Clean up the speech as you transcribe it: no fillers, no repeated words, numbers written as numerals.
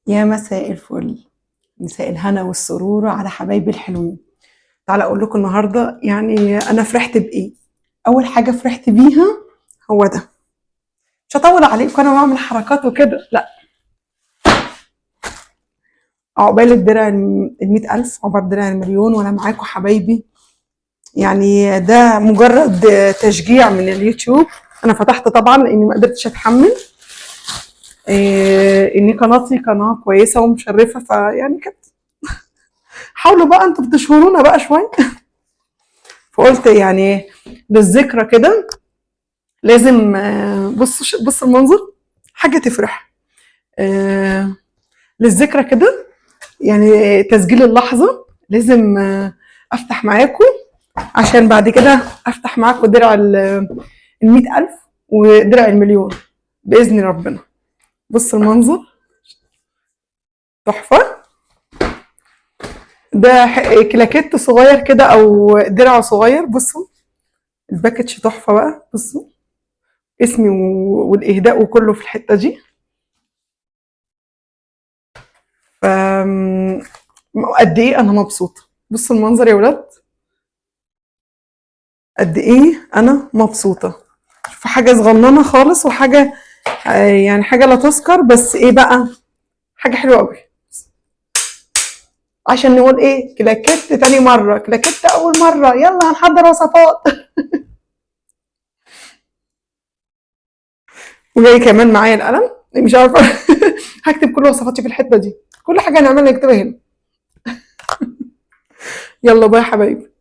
يا مساء الفل، مساء الهنا والسرور على حبايبي الحلوين. تعالى اقول لكم النهارده يعني انا فرحت بايه. اول حاجه فرحت بيها هو ده. مش هطول عليكم انا بعمل حركات وكده، لا. عقبال الدرع ال100,000، عقبال درع المليون، وانا معاكم حبايبي. يعني ده مجرد تشجيع من اليوتيوب. انا فتحت طبعا لاني ما قدرتش اتحمل. ان قناتي قناه كويسه ومشرفه، فيعني كده حاولوا بقى انتوا بتشهرونا بقى شويه. فقلت يعني للذكرى كده لازم. بص المنظر، حاجة تفرح. للذكرى كده يعني تسجيل اللحظة لازم أفتح معاكم، عشان بعد كده أفتح معاكم درع ال100,000 ودرع المليون بإذن ربنا. بص المنظر تحفة. ده كلاكيت صغير كده أو درع صغير. بصوا الباكج تحفة بقى. بصوا اسمي والإهداء وكله في الحتة دي. ف قد ايه انا مبسوطه. بصوا المنظر يا ولاد، قد ايه انا مبسوطه. شوفوا حاجه صغننه خالص، وحاجه يعني حاجه لا تذكر، بس ايه بقى، حاجه حلوه قوي. عشان نقول ايه، كلاكيت تاني مره، كلاكيت اول مره، يلا هنحضر وصفات. وجاي كمان معايا القلم، مش عارفه. هكتب كل وصفاتي في الحته دي، كل حاجه هنعملها نكتبها هنا. يلا باي يا حبايبي.